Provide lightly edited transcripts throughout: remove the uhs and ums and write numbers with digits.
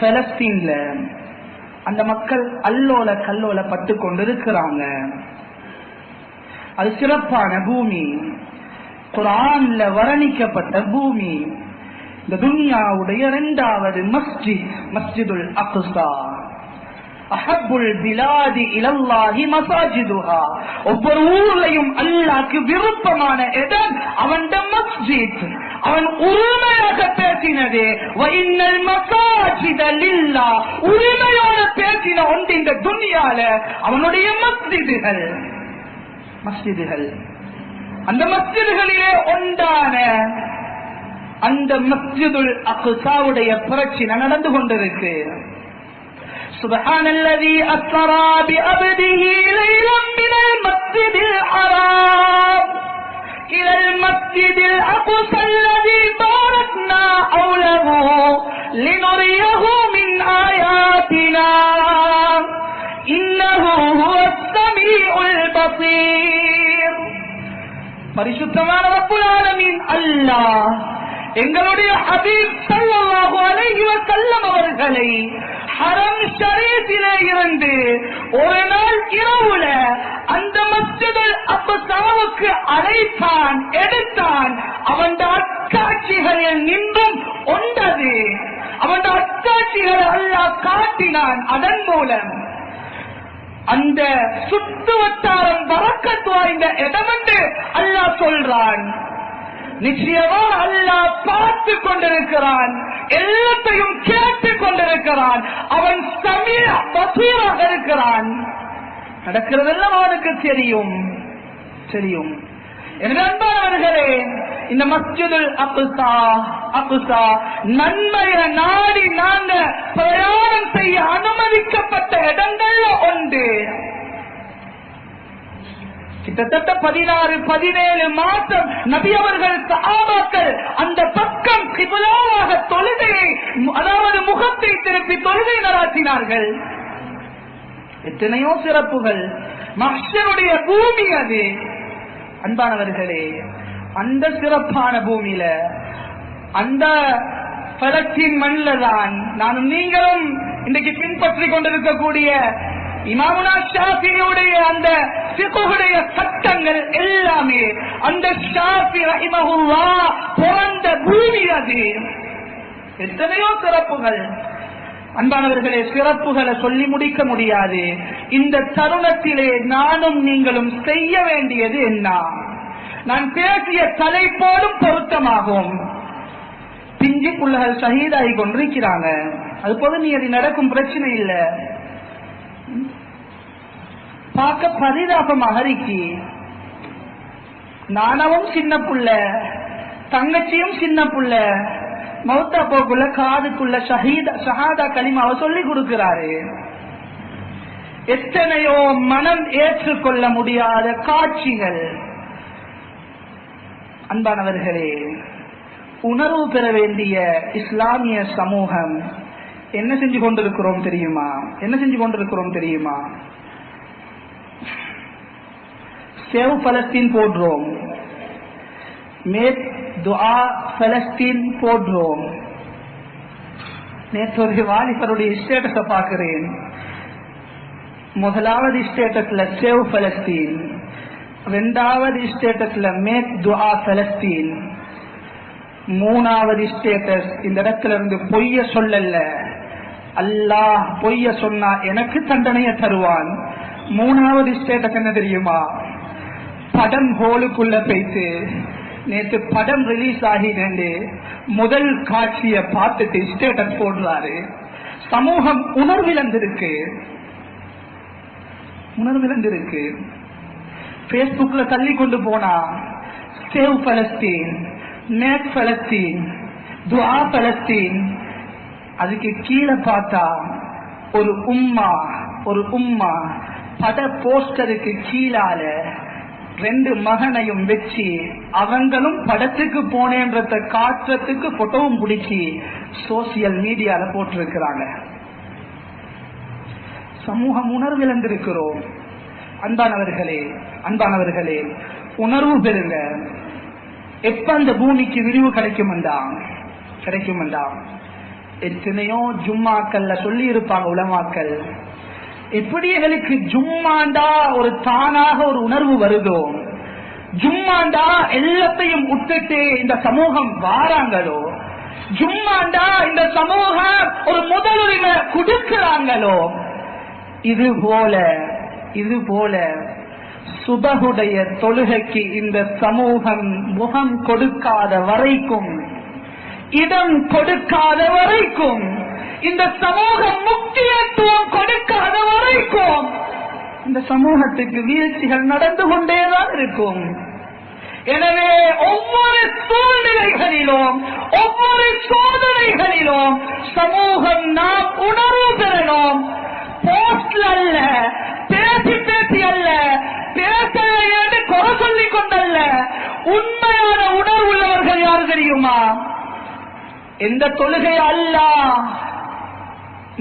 பலஸ்தீன்ல அந்த மக்கள் அல்லோல கல்லோல பட்டு கொண்டிருக்கிறாங்க. அது சிறப்பான பூமி, குர்ஆன்ல வர்ணிக்கப்பட்ட பூமி. இந்த துன்யாவுடைய இரண்டாவது மஸ்ஜித் மஸ்ஜிதுல் அக்ஸா. அஹப்புல் பிலாதி இலல்லாஹி மசாஜிதுஹா. ஒவ்வொரு ஊர்லயும் அல்லாஹ்க்கு விருப்பமான இடம் அவன் மஸ்ஜித். அவன் உரிமையாக பேசினது வஇன்னல் மசாஜித லில்லாஹ். உரிமையோட பேசின ஒன்று இந்த துன்யால அவனுடைய மஸ்ஜிதுகள். மஸ்ஜிதுகள் அந்த மஸ்ஜிதுகளிலே ஒன்றான அந்த மஸ்ஜிதுல் அக்ஸாவுடைய பிரச்சனை நடந்து கொண்டிருக்கு. சுப்ஹானல்லதி அஸ்ரா பிஅப்திஹி லைலன் மினல் மஸ்ஜிதில் ஹராம் இலல் மஸ்ஜிதில் அக்ஸா அல்லதி பாரக்னா ஹவ்லஹு லினுரியஹு மின் ஆயாத்தினா இன்னஹு ஹுவஸ் ஸமீஉல் பஸீர். பரிசுத்தமான ரப்புல் ஆலமீன் அல்லாஹ் எங்களுடைய ஹபீப் ஸல்லல்லாஹு அலைஹி வஸல்லம் அவர்களை ஹரம் ஷரீஃபிலே இருந்து ஒரு நாள் இரவுல அந்த மஸ்ஜிதுல் அக்ஸாவுக்கு அழைத்தான், எடுத்தான். அவன் அத்தாட்சிகளில் நின்றும் ஒன்றது. அவன் அத்தாட்சிகளை அல்லாஹ் காட்டினான். அதன் மூலம் அந்த சுற்று வட்டாரம் பரக்கத் வாய்ந்த இடம் என்று அல்லாஹ் சொல்றான். நிச்சயமாக அல்லாஹ் பார்த்து கொண்டிருக்கிறான், எல்லாத்தையும் கேட்டுக் கொண்டிருக்கிறான். அவன் சமீஅ பஸீராக இருக்கிறான். நடக்கிறதெல்லாம் அவனுக்கு தெரியும் தெரியும். எனவே அன்பானவர்களே, இந்த மஸ்ஜிதுல் அக்ஸா நன்மைய நாடி நாங்க பிரயாணம் செய்ய அனுமதிக்கப்பட்ட இடங்கள்ல ஒன்று. கிட்டத்தட்ட 16-17 மாதம் நபி அவர்கள் சஹாபாக்கள் அந்த பக்கம் கிப்லாவாக தொழுகையை, அதாவது முகத்தை திருப்பி தொழுகை நடாத்தினார்கள். எத்தனையோ சிறப்புகள். மஹ்ஷருடைய பூமி அது. அன்பானவர்களே, அந்த சிறப்பான பூமியில அந்த பலஸ்தீன் மண்ணில் தான் நானும் நீங்களும் இன்றைக்கு பின்பற்றி கொண்டிருக்கக்கூடிய இமாமுனா ஷாஃபியுடைய அந்த ஃபிக்ஹுடைய சட்டங்கள் எல்லாமே அந்த ஷாஃபி ரஹிமஹுல்லாஹ் பிறந்த பூமி அது. எத்தனையோ சிறப்புகள். அன்பானவர்களே, சிறப்புகளை சொல்லி முடிக்க முடியாது. இந்த தருணத்திலே நானும் நீங்களும் செய்ய வேண்டியது என்ன? நான் பேசிய தலைப்போடும் பொருத்தமாகும். பிஞ்சு புள்ளகள் ஷஹீதாகி கொண்டிருக்கிறாங்க. அது போது நீ அது நடக்கும் பிரச்சனை இல்லை. பார்க்க பரிதாபமாக இருக்கி. நானவும் சின்ன புள்ள, தங்கச்சியும் சின்ன புள்ள, மௌத்தா போக்குள்ள காதுக்குள்ள ஷஹாதா கலிமாவை சொல்லி கொடுக்கிறாரு. எத்தனையோ மனம் ஏற்றுக்கொள்ள முடியாத காட்சிகள். அன்பானவர்களே, உணர்வு பெற வேண்டிய இஸ்லாமிய சமூகம் என்ன செஞ்சு கொண்டிருக்கிறோம் தெரியுமா? என்ன செஞ்சு கொண்டிருக்கிறோம் தெரியுமா? சேவ் பலஸ்தீன் போடுறோம், மேக் துஆ பலஸ்தீன் போடுறோம். நேற்று வாலிபருடைய ஸ்டேட்டஸ பார்க்கிறேன். முதலாவது ஸ்டேட்டஸ்ல சேவ் பலஸ்தீன், இரண்டாவது ஸ்டேட்டஸ்ல மேக் துஆ பலஸ்தீன், மூணாவது ஸ்டேட்டஸ் இந்த இடத்துல இருந்து பொய்ய சொல்லல, அல்லாஹ் பொய்ய சொன்னா எனக்கு தண்டனைய தருவான். மூணாவது ஸ்டேட்டஸ் என்ன தெரியுமா? படம் ஹோலுக்குள்ள போயிட்டு நேற்று படம் ரிலீஸ் ஆகினு முதல் காட்சியை பார்த்துட்டு ஸ்டேட்டஸ் போடுறாரு. சமூகம் உணர்விழந்திருக்கு. பேஸ்புக்ல தள்ளி கொண்டு போனா சேவ் பலஸ்தீன், மேக் பலஸ்தீன், துஆ பலஸ்தீன். அதுக்கு கீழே பார்த்தா ஒரு உம்மா பட போஸ்டருக்கு கீழால 2 மகனையும் வச்சு அவங்களும் படத்துக்கு போனேன்றத காட்டுறதுக்கு போட்டோவும் பிடிச்சி சோசியல் மீடியால போட்டிருக்கிறாங்க. சமூகம் உணர்விழந்திருக்கிறோம். அன்பானவர்களே, உணர்வு பெறுங்க. எப்ப அந்த பூமிக்கு விரிவு கிடைக்கும் எத்தனையோ ஜும்மாக்கள்ல சொல்லி இருப்பாங்க உலமாக்கள், எப்படி எங்களுக்கு ஜும்மாண்டா ஒரு தானாக ஒரு உணர்வு வருதோ, ஜும்மாண்டா எல்லாத்தையும் விட்டுட்டு இந்த சமூகம் வாராங்களோ, ஜும்மாண்டா இந்த சமூகம் ஒரு முதலுரிமை கொடுக்கிறாங்களோ, இது போல சுபகுடைய தொழுகைக்கு இந்த சமூகம் முகம் கொடுக்காத வரைக்கும், இடம் கொடுக்காத வரைக்கும், இந்த சமூகம் முக்கியத்துவம் கொடுக்காத வரைக்கும் இந்த சமூகத்துக்கு வீழ்ச்சிகள் நடந்து கொண்டேதான் இருக்கும். எனவே ஒவ்வொரு சூழ்நிலைகளிலும் ஒவ்வொரு சோதனைகளிலும் சமூகம் நாம் உணர்வு பெறணும். போஸ்ட்ல அல்ல, பேசி அல்ல, பேச குறை சொல்லிக் கொண்டல்ல, உண்மையான உணர்வு உள்ளவர்கள் யார் தெரியுமா? எந்த தொழுகை அல்லாஹ்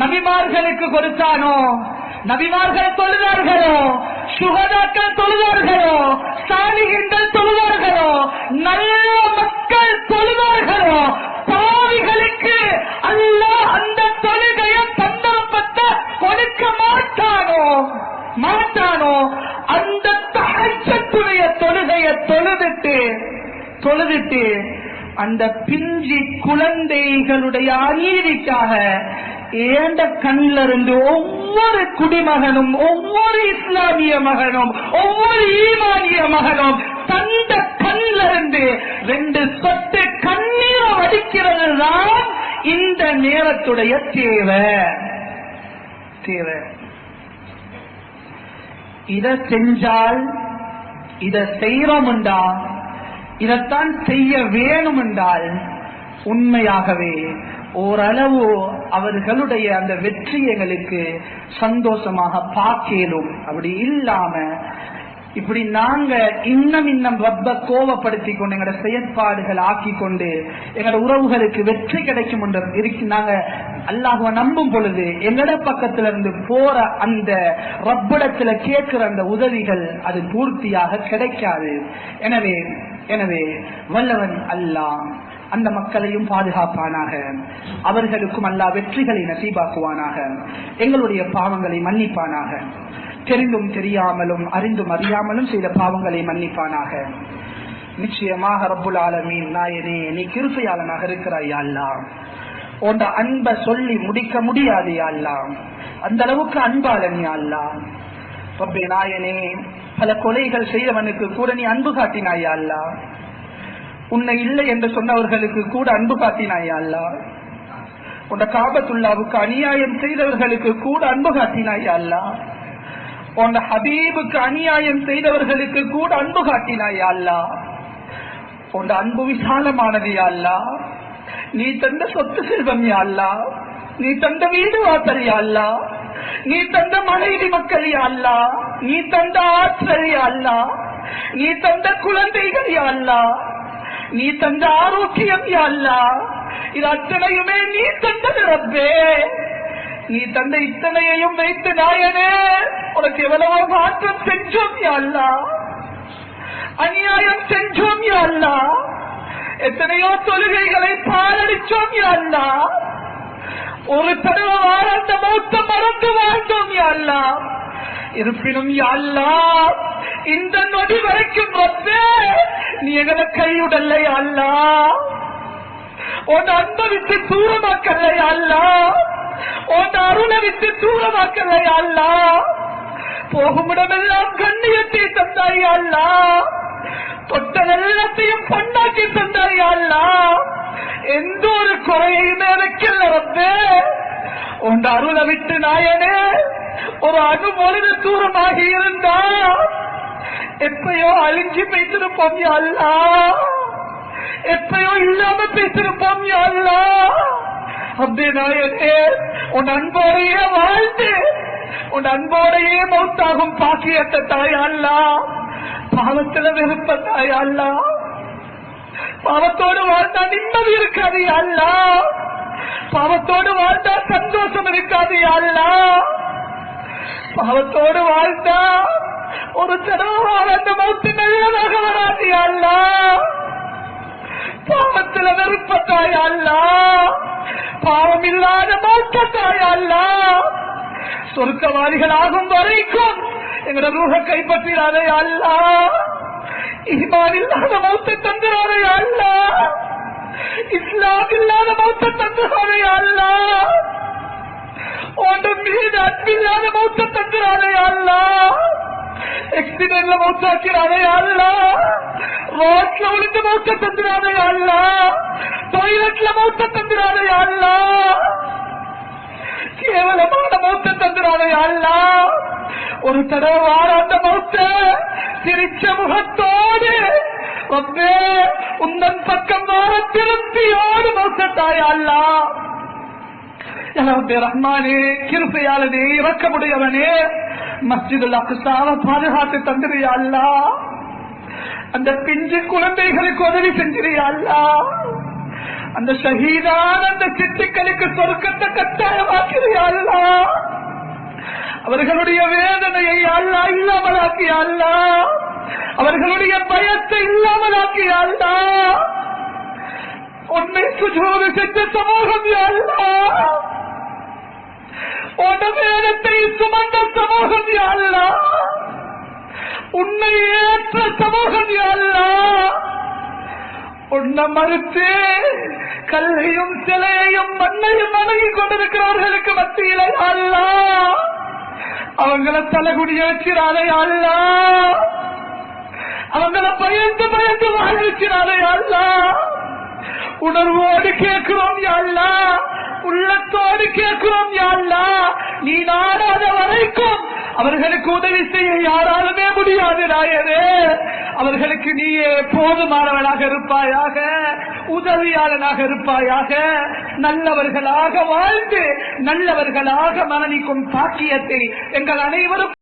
நபிமார்களுக்கு கொடுத்தானோ, நபிமார்கள் தொழுதார்களோ, சுகதாக்கள் தொழுதார்களோ, சாலிஹீன்கள் தொழுதார்களோ, நல்ல மக்கள் தொழுதார்களோ, பாவிகளுக்கு அல்லாஹ் அந்த தொழுகையை சந்தர்ப்பத்தை கொடுக்க மாட்டானோ. அந்த தஹஜ்ஜுடைய தொழுகையை தொழுதுட்டு அந்த பிஞ்சி குழந்தைகளுடைய அநீதிக்காக ஏண்ட கண்ணில் இருந்து ஒவ்வொரு குடிமகனும், ஒவ்வொரு இஸ்லாமிய மகனும், ஒவ்வொரு ஈமானிய மகனும் தந்த கண்ணில் இருந்து 2 சொட்டு கண்ணீரை வடிக்கிறது தான் இந்த நேரத்துடைய தேவை. இதை செஞ்சால், இதை செய்யறோம் என்றால், இதைத்தான் செய்ய வேணும் என்றால் உண்மையாகவே ஓரளவு அவர்களுடைய அந்த வெற்றியங்களுக்கு சந்தோஷமாக பார்க்கலும். அப்படி இல்லாம இப்படி நாங்க இன்னும் ரப்ப கோபப்படுத்திக் கொண்டு எங்களோட செயற்பாடுகள் ஆக்கி கொண்டு எங்களோட உறவுகளுக்கு வெற்றி கிடைக்கும் என்று நாங்க அல்லாஹ்வை நம்பும் பொழுது எங்கட பக்கத்துல இருந்து போற அந்த ரப்பிடத்துல கேட்கிற அந்த உதவிகள் அது பூர்த்தியாக கிடைக்காது. எனவே வல்லவன் அல்லாஹ் அந்த மக்களையும் பாதுகாப்பானாக, அவர்களுக்கும் அல்லாஹ் வெற்றிகளை நசீபாக்குவானாக, எங்களுடைய பாவங்களை மன்னிப்பானாக, தெரிந்தும் தெரியாமலும் அறிந்தும் அறியாமலும் செய்த பாவங்களை மன்னிப்பானாக. நிச்சயமாக ரப்புல் ஆலமீன் நாயனே, நீ கிருபையாளனாக இருக்கிறாய் அல்லாஹ். உன் அன்பை சொல்லி முடிக்க முடியாது அல்லாஹ், அந்த அளவுக்கு அன்பாளன் அல்லாஹ். ரப்பே நாயனே, பல கொலைகள் செய்தவனுக்கு கூட நீ அன்பு காட்டினாய் அல்லாஹ். உன்னை இல்லை என்று சொன்னவர்களுக்கு கூட அன்பு காட்டினாய் அல்லாஹ். உன் காபத்துல்லாவுக்கு அநியாயம் செய்தவர்களுக்கு கூட அன்பு காட்டினாய் அல்லாஹ். உன் ஹபீபுக்கு அநியாயம் செய்தவர்களுக்கு கூட அன்பு காட்டினாய் அல்லாஹ். உன் அன்பு விசாலமானது அல்லாஹ். நீ தந்த சொத்து செல்வம் அல்லாஹ், நீ தந்த வீடு வாசல் அல்லாஹ், நீ தந்த மனைவி மக்கள் அல்லாஹ், நீ தந்த ஆற்றல் அல்லாஹ், நீ தந்த குழந்தைகள் அல்லாஹ், நீ தந்த ஆரோக்கியம் அல்லாஹ், இது அத்தனையுமே நீ தந்தது ரப்பே. நீ தந்த இத்தனையையும் வைத்து நாயனே உனக்கு எவ்வளவோ மாற்றம் செஞ்சோம் அல்லாஹ், அநியாயம் செஞ்சோம் அல்லாஹ், எத்தனையோ தொழுகைகளை பாலடிச்சோம் அல்லாஹ், ஒரு தடவை வாழ்ந்த மௌத்த மறந்து வாழ்ந்தோம் அல்லாஹ். இருப்பினும் அல்லாஹ் இந்த நொடி வரைக்கும் ரப்பே நீ எங்களை கையுடல்ல அல்லாஹ், உன் அன்பை விட்டு தூரமாக்கல்ல அல்லாஹ், உன் அருளை விட்டு தூரமாக்கல்ல அல்லாஹ். போகுமிடமெல்லாம் கண்ணியத்தை தந்தாய் அல்லாஹ், தொட்டல் எல்லாத்தையும் பொன்னாக்கி தந்தாய் அல்லாஹ். எந்த ஒரு குறையுமே வைக்கல ரப்பே. உன் அருளை விட்டு நாயனே ஒரு அணுமொழிவு தூரமாகி இருந்தா எப்பயோ அழிஞ்சு பேசிருப்போம் அல்லாஹ், எப்பயோ இல்லாம பேசிருப்போம் அல்லாஹ். அப்படி நாயனே உன் அன்போடையே வாழ்ந்து உன் அன்போடையே மௌத்தாகும் பாக்கியத்தை தாய் அல்லாஹ். பாவத்துல வெறுப்ப தாய் அல்லாஹ், பாவத்தோடு வாழ்ந்தா நிம்மதி இருக்காது அல்லாஹ், பாவத்தோடு வாழ்ந்தா சந்தோஷம் இருக்காது அல்லாஹ், பாவத்தோடு வாழ்ந்தா ஒரு தடவை அந்த மௌத்து நல்லதாக வராது அல்லாஹ். பாவத்துல வெறுப்பத்தாய் அல்லாஹ், பாவம் இல்லாத மௌத்தாயா அல்லாஹ். சொர்க்கவாதிகளாகும் வரைக்கும் எங்களோட ரூஹ கைப்பற்றினாரே அல்லாஹ். ஈமான் இல்லாத மௌத்தை தந்துறாரே அல்லாஹ். இஸ்லாம் இல்லாத மௌத்தை தந்துறாரே அல்லாஹ். உன் மீது அன்பில்லாத மௌத்தை தந்துறாரே அல்லாஹ். எக்ஸிடென்ட்ல மௌத்தாக்கிறாரே அல்லாஹ். ரோட்ல விழுந்து மௌத்த தந்துறாரே அல்லாஹ். டாய்லெட்ல மௌத்த தந்துறாரே அல்லாஹ். கேவலமான மௌத்த தந்துறாரே அல்லாஹ். ஒரு தடவை வார அந்த மௌத்த சிரிச்ச முகத்தோடு ரப்பே உந்தன் பக்கம் வார திருப்தியோடு மௌத்தாயா அல்லாஹ். ரஹ்மானே, கிருபையாளனே, இறக்கமுடையவனே, மஸ்ஜிதுல் அக்ஸாவை பாதுகாத்து தந்திரியா அல்லாஹ். அந்த பிஞ்சு குழந்தைகளுக்கு உதவி செஞ்சிரியா அல்லாஹ். அந்த ஷஹீதான அந்த சிட்டுக்களுக்கு சொர்க்கத்தை கட்டாயமாக்கிறியா அல்லாஹ். அவர்களுடைய வேதனையை அல்லாஹ் இல்லாமலாக்கியா அல்லாஹ். அவர்களுடைய பயத்தை இல்லாமலாக்கியா அல்லாஹ். உன்னை சுஜூது செஞ்ச சமூகம் யா அல்லாஹ். உன் வேதத்தை சுமந்த சமூகம் யா அல்லாஹ். உன்னை ஏற்ற சமூகம் யா அல்லாஹ். உன்னை மறுத்து கல்லையும் சிலையையும் மண்ணையும் வணங்கி கொண்டிருக்கிறவர்களுக்கு மத்தியில அல்லாஹ் அவங்களை தலைகுடிய வச்சிடாதே அல்லாஹ். அவங்களை பயந்து பயந்து வாழ வச்சிடாதே அல்லாஹ். உணர்வோடு கேட்கிறோம் யா அல்லாஹ். உள்ளத்தோடு கேட்கிறோம் யா அல்லாஹ். நீ நாடாத வரைக்கும் அவர்களுக்கு உதவி செய்ய யாராலுமே முடியாது நாயரே. அவர்களுக்கு நீயே போதுமானவனாக இருப்பாயாக, உதவியாளனாக இருப்பாயாக. நல்லவர்களாக வாழ்ந்து நல்லவர்களாக மரணிக்கும் பாக்கியத்தை எங்கள் அனைவரும்